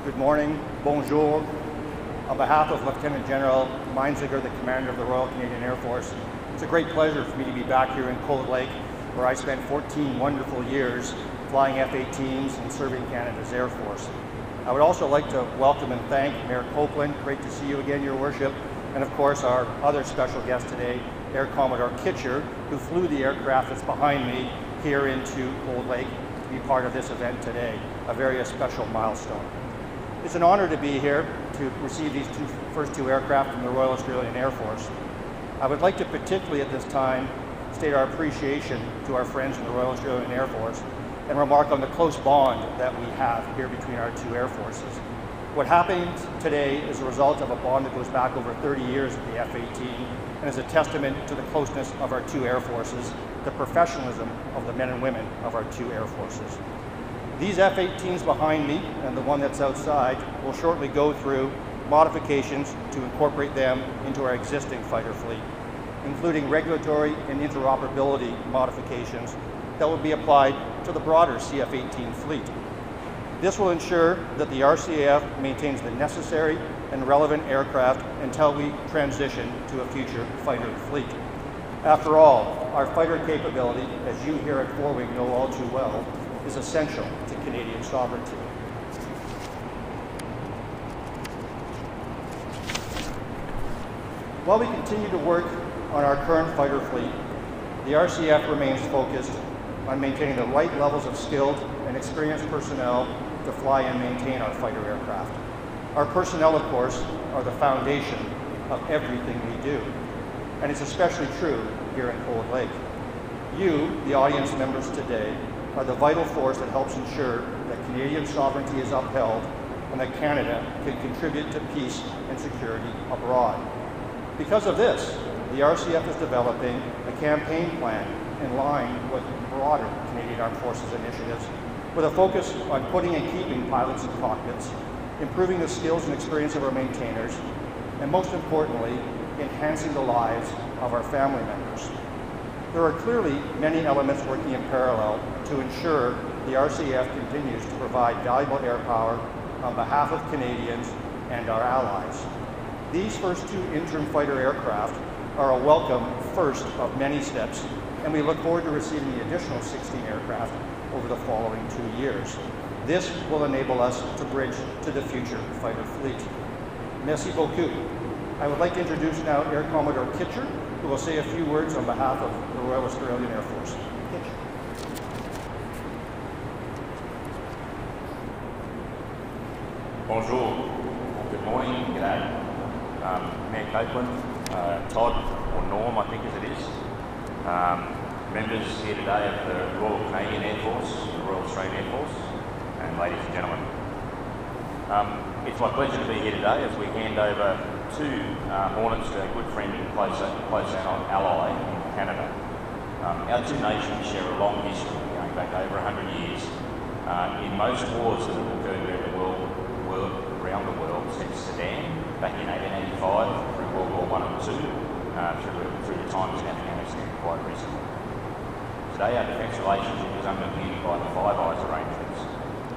good morning, bonjour. On behalf of Lieutenant General Meinziger, the Commander of the Royal Canadian Air Force, it's a great pleasure for me to be back here in Cold Lake, where I spent 14 wonderful years flying F-18s and serving Canada's Air Force. I would also like to welcome and thank Mayor Copeland. Great to see you again, Your Worship. And of course, our other special guest today, Air Commodore Kitcher, who flew the aircraft that's behind me here into Cold Lake to be part of this event today, a very special milestone. It's an honor to be here to receive these first two aircraft from the Royal Australian Air Force. I would like to particularly at this time state our appreciation to our friends in the Royal Australian Air Force and remark on the close bond that we have here between our two air forces. What happened today is a result of a bond that goes back over 30 years of the F-18 and is a testament to the closeness of our two air forces, the professionalism of the men and women of our two air forces. These F-18s behind me and the one that's outside will shortly go through modifications to incorporate them into our existing fighter fleet, including regulatory and interoperability modifications that will be applied to the broader CF-18 fleet. This will ensure that the RCAF maintains the necessary and relevant aircraft until we transition to a future fighter fleet. After all, our fighter capability, as you here at Four Wing know all too well, is essential to Canadian sovereignty. While we continue to work on our current fighter fleet, the RCF remains focused on maintaining the right levels of skilled and experienced personnel to fly and maintain our fighter aircraft. Our personnel, of course, are the foundation of everything we do, and it's especially true here in Cold Lake. You, the audience members today, are the vital force that helps ensure that Canadian sovereignty is upheld and that Canada can contribute to peace and security abroad. Because of this, the RCF is developing a campaign plan in line with broader Canadian Armed Forces initiatives with a focus on putting and keeping pilots in cockpits, improving the skills and experience of our maintainers, and most importantly, enhancing the lives of our family members. There are clearly many elements working in parallel to ensure the RCF continues to provide valuable air power on behalf of Canadians and our allies. These first two interim fighter aircraft are a welcome first of many steps, and we look forward to receiving the additional 16 aircraft over the following 2 years. This will enable us to bridge to the future fighter fleet. Merci beaucoup. I would like to introduce now Air Commodore Kitcher, who will say a few words on behalf of the Royal Australian Air Force. Kitcher. Bonjour, good morning, g'day. Mayor Copeland, Todd, or Norm I think as it is, members here today of the Royal Canadian Air Force, the Royal Australian Air Force, and ladies and gentlemen. It's my pleasure to be here today as we hand over two Hornets to a good friend and close ally in Canada. Our two nations share a long history going back over 100 years. In most wars that have occurred around the world since Sudan back in 1885 through World War I and II, through the times in Afghanistan quite recently. Today our defence relationship is underpinned by the Five Eyes arrangements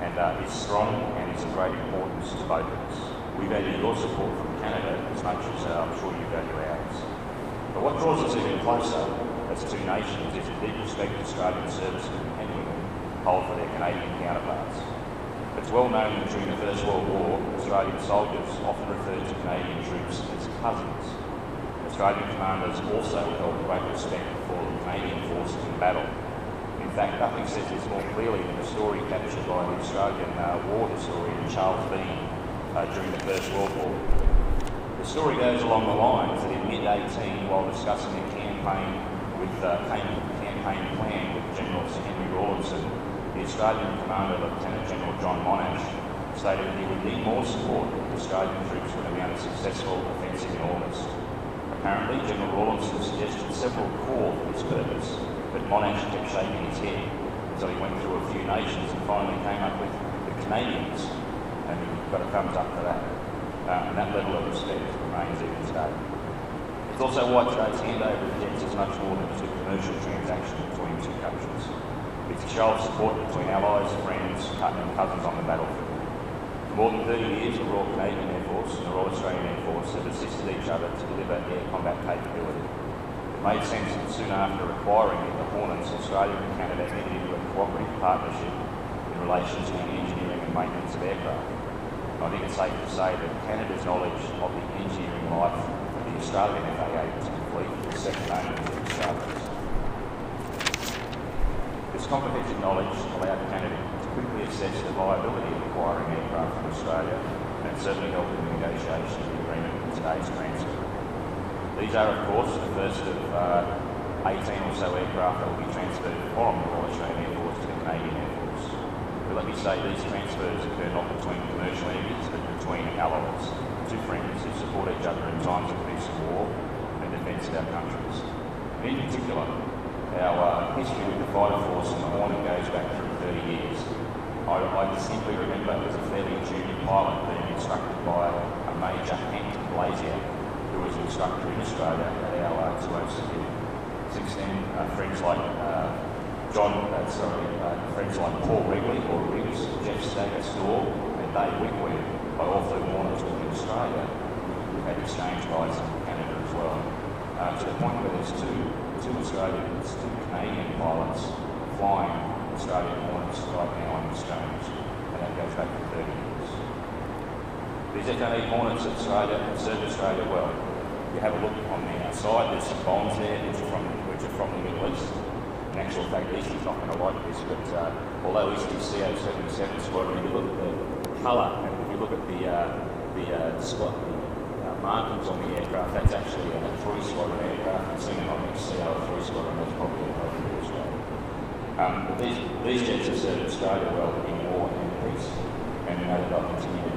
and is strong and is of great importance to both of us. We value your support from Canada as much as I'm sure you value ours. But what draws us even closer as two nations is the deep respect Australian servicemen and women hold for their Canadian counterparts. It's well known that during the First World War, Australian soldiers often referred to Canadian troops as cousins. Australian commanders also held great respect for the Canadian forces in battle. In fact, nothing says this more clearly than the story captured by the Australian war historian Charles Bean during the First World War. The story goes along the lines that in mid-18, while discussing a campaign plan with General Sir Henry Rawlinson, the Australian commander, Lieutenant General John Monash, stated that he would need more support if Australian troops were to mount a successful offensive in August. Apparently, General Rawlinson suggested several corps for this purpose, but Monash kept shaking his head until he went through a few nations and finally came up with the Canadians, and he got a thumbs up for that. And that level of respect remains even today. It's also why today's handover of jets is much more than just a commercial transaction between two countries. It's a show of support between allies, friends, and cousins on the battlefield. For more than 30 years, the Royal Canadian Air Force and the Royal Australian Air Force have assisted each other to deliver air combat capability. It made sense that soon after acquiring the Hornets, Australia and Canada entered into a cooperative partnership in relation to the engineering and maintenance of aircraft. I think it's safe to say that Canada's knowledge of the engineering life of the Australian FA-18 fleet is second only to Australia's. This comprehensive knowledge allowed Canada to quickly assess the viability of acquiring aircraft from Australia, and it certainly helped in the negotiation of the agreement with today's transfer. These are, of course, the first of 18 or so aircraft that will be transferred from the Royal Australian Air Force to the Canadian Air Force. But let me say, these transfers occur not between commercial entities, but between allies, two friends who support each other in times of peace and war and defence of our countries. And in particular, our history with the fighter force and the Hornet goes back through 30 years. I distinctly remember as a fairly junior pilot being instructed by a Major Hank Blasiak, who was an instructor in Australia at our 207. Since then, friends like friends like Paul Wrigley or Riggs, Jeff Stagger-Storr and Dave Wickware, by all flew Hornets within Australia. We've had exchange guides in Canada as well. To the point where there's two Canadian pilots flying Australian Hornets right now on exchange, and that goes back to 30 years. These FA Hornets of Australia have served Australia well. If you have a look on the outside, there's some bombs there which are from the Middle East. In actual fact, Eastie's not going to like this, but although Eastie's CO-77 squadron, if you look at the colour and if you look at the markings on the aircraft, that's actually a 3 squadron aircraft. You've seen it on the CO3 squadron, that's probably a problem as well. But these jets have served Australia well in war and peace, and they'll continue to